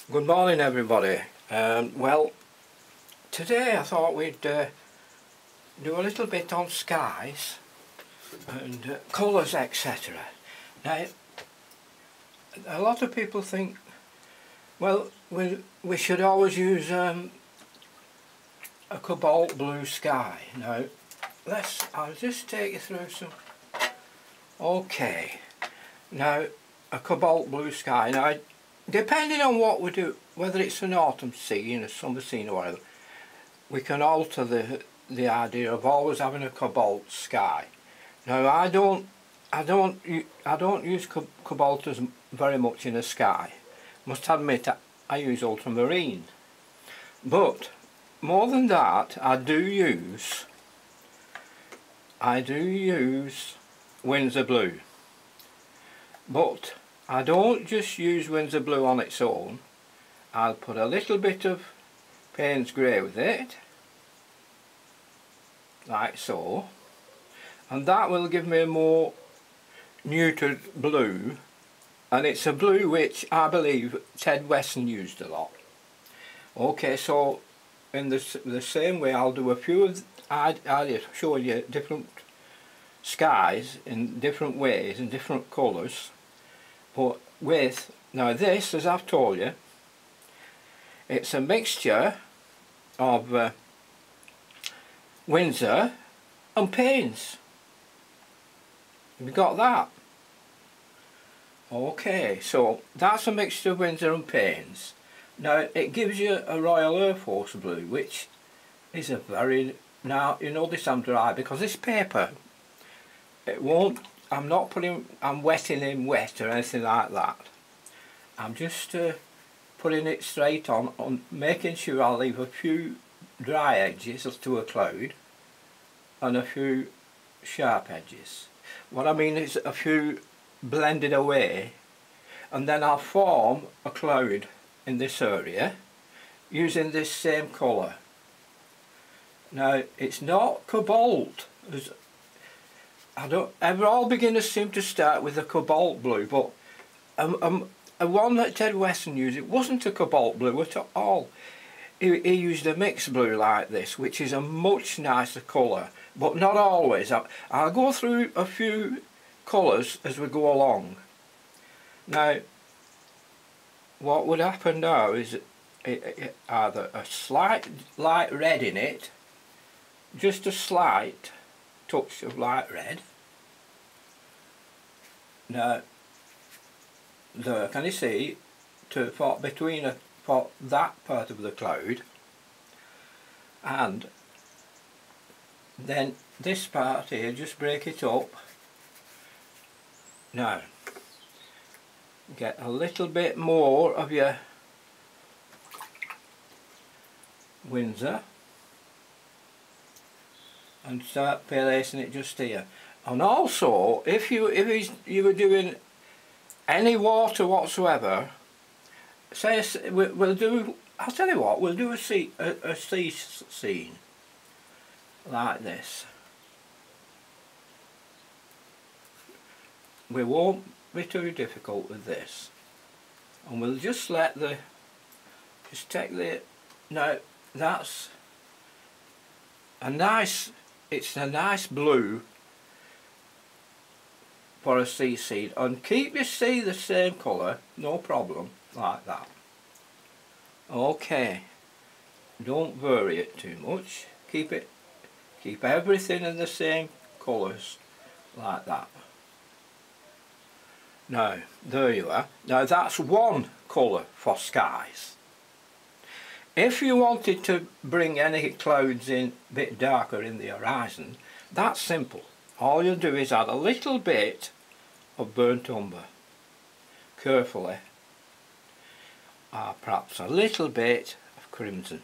Good morning everybody. Well, today I thought we'd do a little bit on skies and colours, etc. Now, a lot of people think, well, we should always use a cobalt blue sky. Now, I'll just take you through some. Okay, now a cobalt blue sky. Now, depending on what we do, whether it's an autumn scene, a summer scene or whatever, we can alter the idea of always having a cobalt sky. Now I don't use cobalt as very much in the sky. Must admit I use ultramarine. But more than that, I do use Windsor blue. But I don't just use Windsor blue on its own. I'll put a little bit of Payne's grey with it, like so, and that will give me a more neutered blue, and it's a blue which I believe Ted Wesson used a lot. Okay, so in the same way I'll do a few of, I'll show you different skies in different ways and different colours. But with, now this, as I've told you, it's a mixture of Windsor and Payne's. Have you got that? Okay, so that's a mixture of Windsor and Payne's. Now it gives you a Royal Air Force blue, which is a very, now you notice I'm dry because this paper, it won't, I'm wetting in wet or anything like that. I'm just putting it straight on, making sure I leave a few dry edges to a cloud and a few sharp edges. What I mean is a few blended away, and then I'll form a cloud in this area using this same colour. Now it's not cobalt, all beginners seem to start with a cobalt blue, but one that Ted Wesson used, it wasn't a cobalt blue at all. He used a mixed blue like this, which is a much nicer colour, but not always. I'll go through a few colours as we go along. Now, what would happen now is either a slight light red in it, just a slight touch of light red. Now there, can you see, for that part of the cloud, and then this part here, just break it up. Now get a little bit more of your Windsor and start placing it just here. And also, if you were doing any water whatsoever, say we'll do, I'll tell you what, we'll do a sea scene like this. We won't be too difficult with this, and we'll just take the, now that's a nice, it's a nice blue for a sea scene, and keep your sea the same colour, no problem, like that. Okay, don't vary it too much, keep everything in the same colours, like that. Now, there you are. Now that's one colour for skies. If you wanted to bring any clouds in a bit darker in the horizon, that's simple. All you do is add a little bit of burnt umber, carefully, or perhaps a little bit of crimson,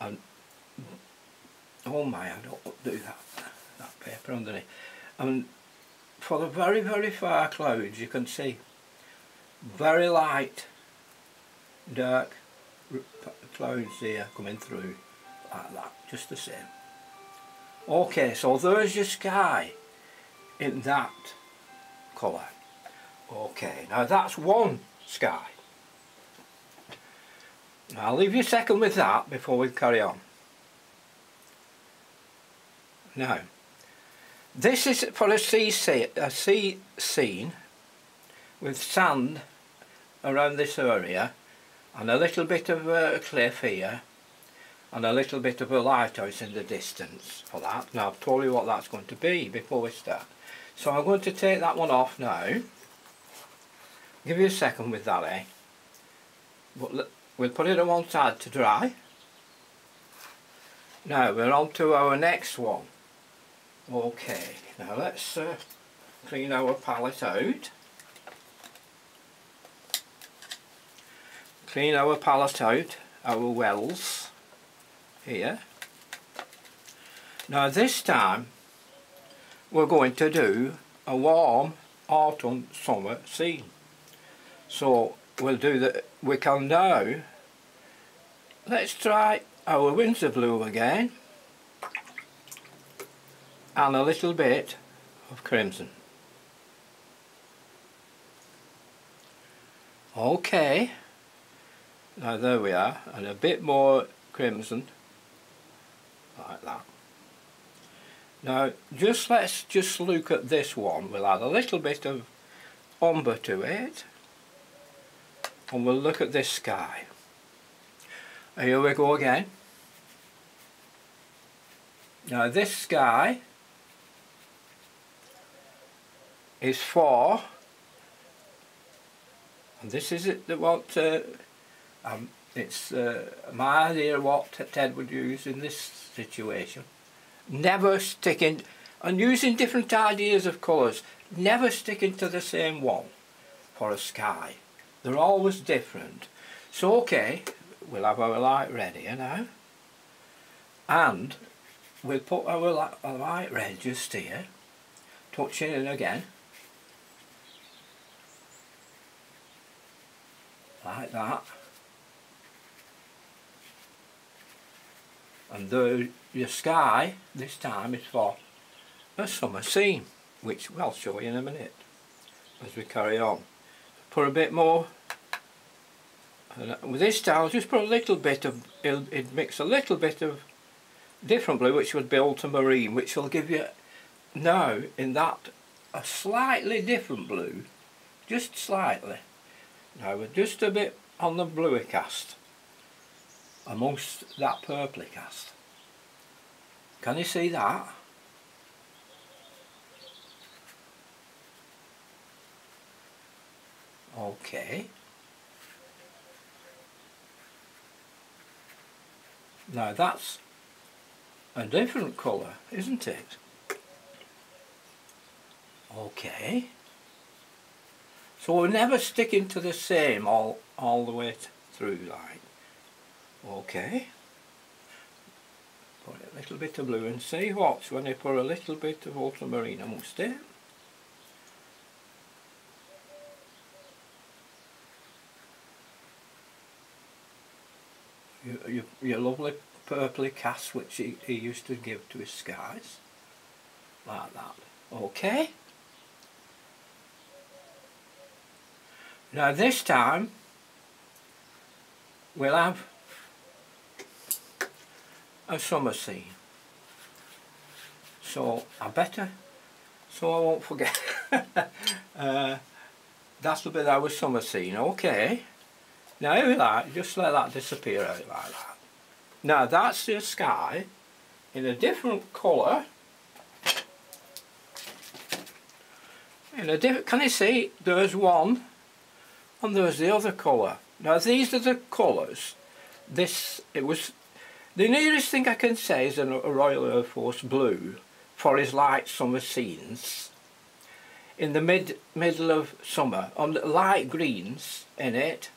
and oh my, I don't do that paper underneath. And for the very, very far clouds, you can see very light, dark clouds here coming through like that, just the same. Okay, so there's your sky in that colour. Okay, now that's one sky. I'll leave you a second with that before we carry on. Now, this is for a sea scene with sand around this area and a little bit of a cliff here and a little bit of a lighthouse in the distance for that. Now I've told you what that's going to be before we start. So I'm going to take that one off now. Give you a second with that, eh? But we'll put it on one side to dry. Now we're on to our next one. Okay, now let's clean our palette out. Clean our palette out, our wells here. Now this time we're going to do a warm autumn summer scene. So we'll do that. We can now, let's try our Windsor blue again and a little bit of crimson. Okay, now there we are, and a bit more crimson like that. Now let's just look at this one. We'll add a little bit of umber to it and we'll look at this sky. Here we go again. Now this sky is for, and this is it, what it's my idea of what Ted would use in this situation. Never sticking, and using different ideas of colours, never sticking to the same one for a sky. They're always different. So okay, we'll have our light red here now, and we'll put our light red just here, touching it again, like that. And your sky this time is for a summer scene, which I'll show you in a minute as we carry on. Put a bit more, and with this time I'll just put a little bit of, it mix a little bit of different blue, which would be ultramarine, which will give you now in that a slightly different blue, just slightly. Now we're just a bit on the bluey cast amongst that purpley cast. Can you see that? Okay. Now that's a different colour, isn't it? Okay. So we're never sticking to the same all the way through, like. Okay. Put a little bit of blue and see what's when you put a little bit of ultramarine amongst it. Your lovely purpley cast which he used to give to his skies. Like that. Okay. Now this time we'll have a summer scene. So I won't forget. That'll be our summer scene, okay. Now here we are, just let that disappear out like that. Now that's the sky in a different colour. Can you see? There's one and there's the other colour. Now these are the colours. The nearest thing I can say is a Royal Air Force blue for his light summer scenes. In the middle of summer, on light greens in it,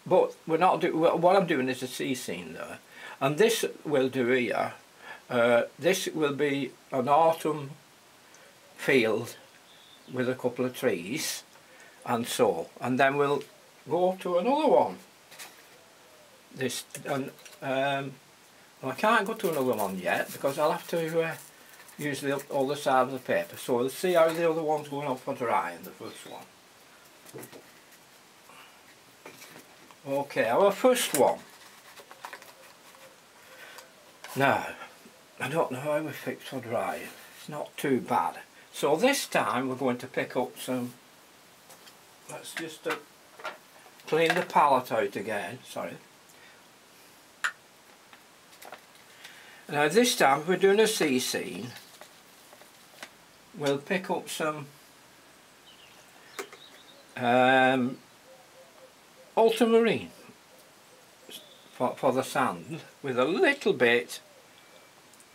but we're not what I'm doing is a sea scene there. And this we'll do here. This will be an autumn field with a couple of trees, and then we'll go to another one. I can't go to another one yet because I'll have to use the other side of the paper. So we'll see how the other one's going up for dry in the first one. Okay, our first one. Now, I don't know how we fix for drying. It's not too bad. So this time we're going to pick up some, let's just clean the palette out again, sorry. Now this time, if we're doing a sea scene, we'll pick up some ultramarine for the sand, with a little bit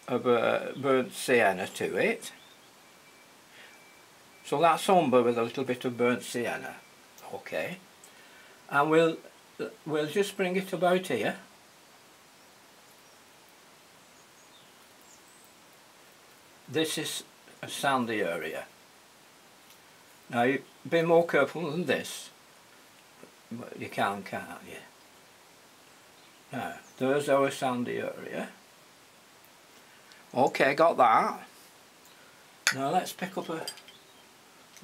of burnt sienna to it. So that's umber with a little bit of burnt sienna, okay. And we'll just bring it about here. This is a sandy area. Now you be more careful than this, but you can't you? Now there's our sandy area. Okay, got that. Now let's pick up a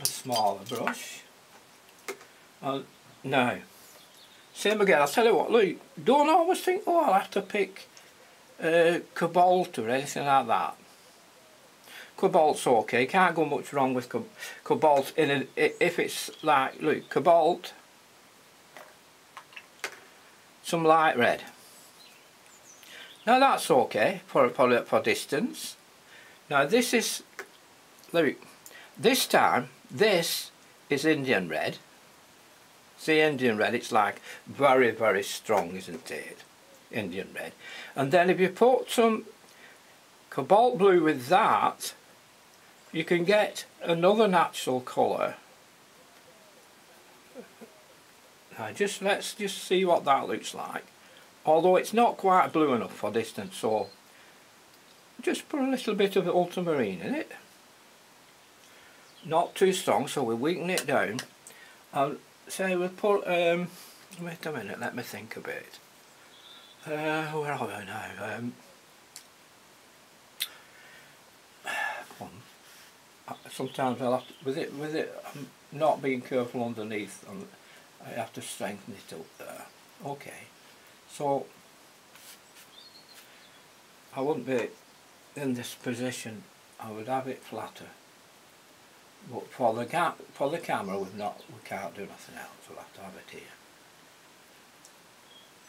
smaller brush. Now, same again, I'll tell you what, look, don't always think, oh, I'll have to pick cobalt or anything like that. Cobalt's okay, can't go much wrong with cobalt if it's like, look, cobalt, some light red. Now that's okay for distance. Now this is, look, this time, this is Indian red. See, Indian red, it's like very, very strong, isn't it? Indian red. And then if you put some cobalt blue with that, you can get another natural colour. Now let's just see what that looks like. Although it's not quite blue enough for distance, so just put a little bit of ultramarine in it. Not too strong, so we weaken it down. I'll say we'll put, wait a minute, let me think a bit. Where are we now? Sometimes I'll have to, with it I'm not being careful underneath, I have to strengthen it up there. Okay, so I wouldn't be in this position, I would have it flatter. But for the camera we can't do nothing else, we'll have to have it here.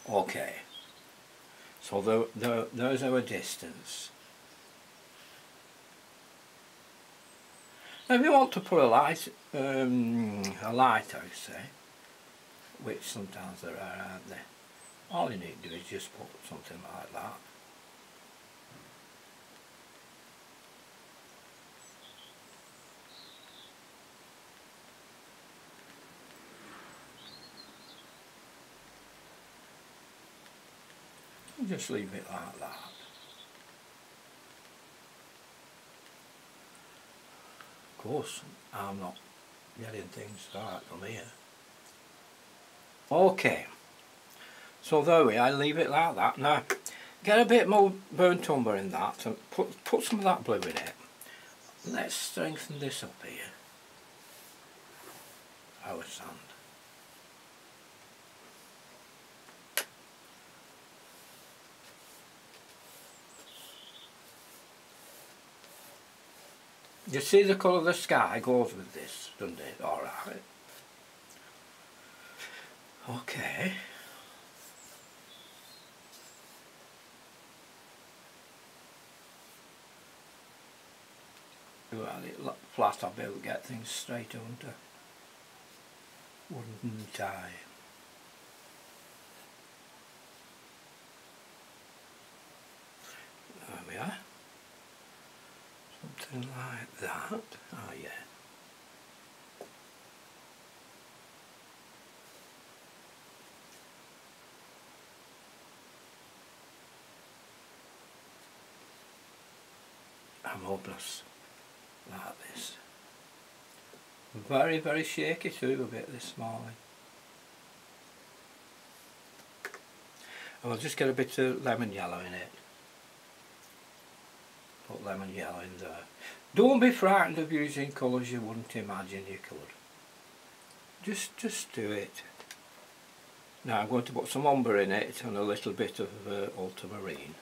Okay, so there's our distance. Now if you want to put a lighthouse, say, which sometimes there are, aren't there? All you need to do is just put something like that. And just leave it like that. Of course, I'm not getting things right from here. Okay, so there we are, leave it like that. Now, get a bit more burnt umber in that and put some of that blue in it. Let's strengthen this up here. Our sand. You see the colour of the sky goes with this, doesn't it? Alright. Okay. Well, it flat, I'll be able to get things straight under. Wouldn't I? There we are. Something like that. Oh yeah. I'm hopeless like this. Very, very shaky too a bit this morning. I'll just get a bit of lemon yellow in it. Put lemon yellow in there. Don't be frightened of using colours you wouldn't imagine you could. Just do it. Now I'm going to put some umber in it and a little bit of ultramarine.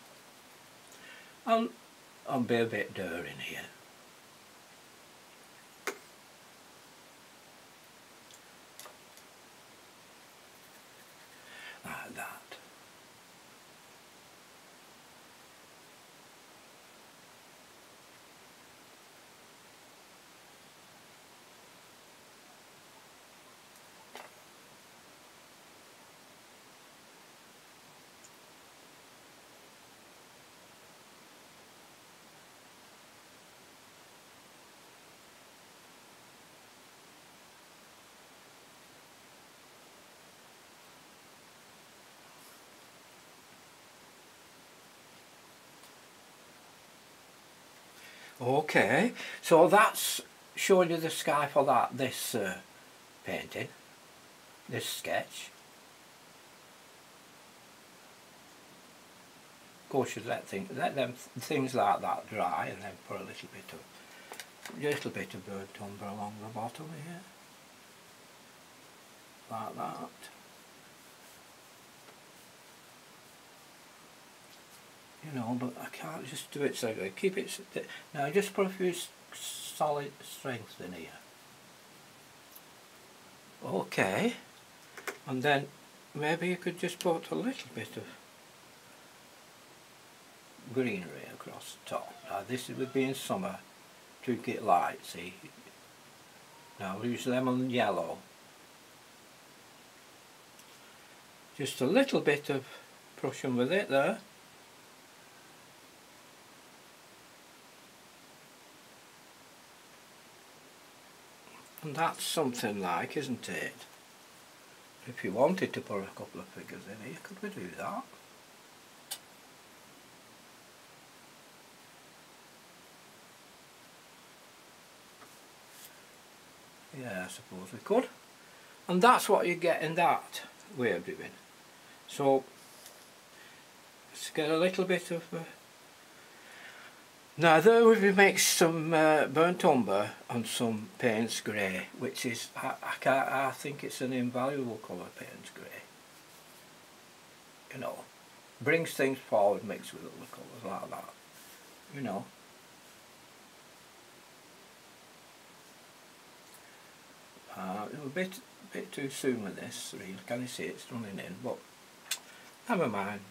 and I'll be a bit dirt in here. Like that. Okay, so that's showing you the sky for this painting, this sketch. Of course, you let them things like that dry, and then put a little bit of burnt umber along the bottom here, like that. You know, but I can't just do it so good. Keep it now. Just put a few solid strengths in here. Okay, and then maybe you could just put a little bit of greenery across the top. Now this would be in summer to get light, see. Now we'll use lemon yellow. Just a little bit of Prussian with it there. And that's something like, isn't it? If you wanted to put a couple of figures in here, could we do that? Yeah, I suppose we could. And that's what you get in that way of doing. So, let's get a little bit of... Now there we make some burnt umber and some Payne's grey, which is, I think it's an invaluable colour, Payne's grey. You know, brings things forward mixed with other colours like that, you know. A bit too soon with this, really. Can you see it's running in? But never mind.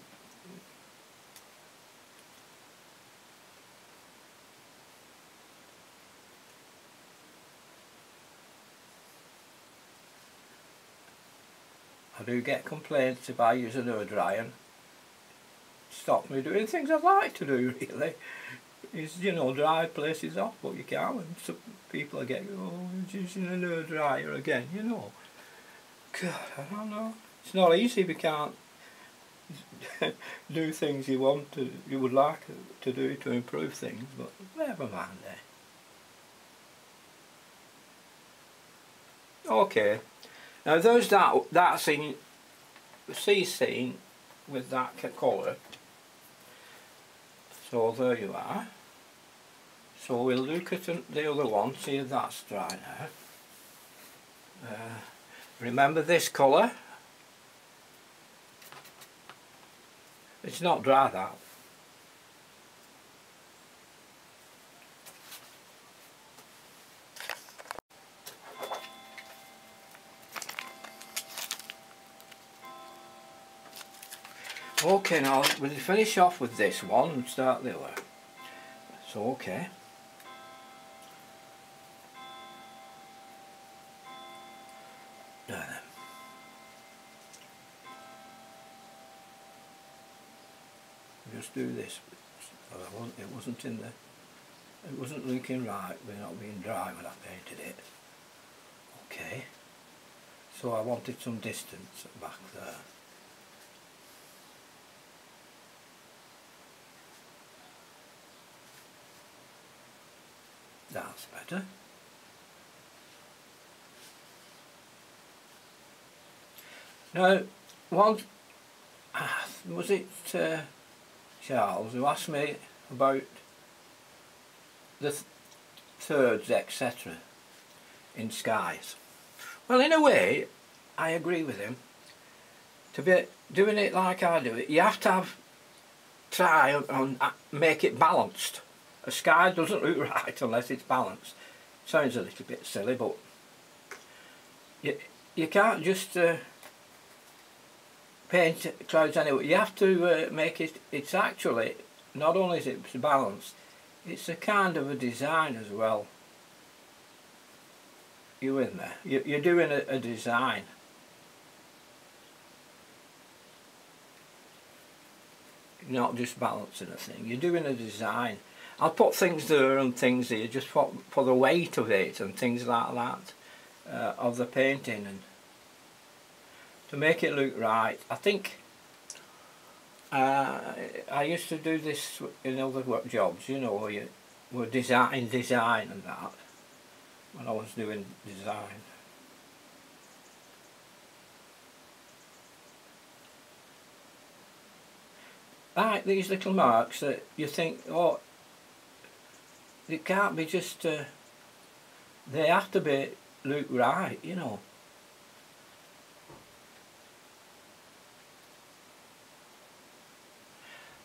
I do get complaints if I use an hairdryer. Stops me doing things I'd like to do, really. Is, you know, dry places off, but you can't. And some people are getting, oh, you're using an hairdryer again, you know. God, I don't know. It's not easy if you can't do things you would like to do to improve things, but never mind there. Okay. Now there's that scene, the sea scene with that colour. So there you are. So we'll look at the other one, see if that's dry now. Remember this colour? It's not dry, that. Okay, now we'll finish off with this one and start the other. So, okay. Now then. Just do this. It wasn't looking right, we're not being dry when I painted it. Okay. So I wanted some distance back there. That's better. Now, was it Charles who asked me about the thirds, etc. in skies? Well, in a way, I agree with him. To be doing it like I do it, you have to have try and make it balanced. A sky doesn't look right unless it's balanced. Sounds a little bit silly, but you can't just paint clouds anyway. You have to make it, it's actually, not only is it balanced, it's a kind of a design as well. You in there? You're doing a design. You're not just balancing a thing, you're doing a design. I'll put things there and things here just for the weight of it and things like that, of the painting, and to make it look right. I think I used to do this in other work jobs, you know, where you were design and that, when I was doing design. Like these little marks that you think, oh, it can't be just, they have to be look right, you know.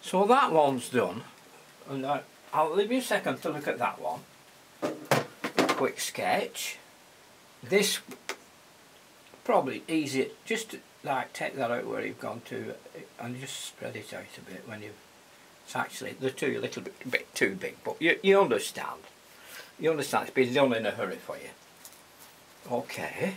So that one's done, and I'll leave you a second to look at that one. Quick sketch. This probably easy, just like take that out where you've gone to and just spread it out a bit when you, it's actually, they're too a little bit too big, but you understand. You understand, it's been done in a hurry for you. Okay.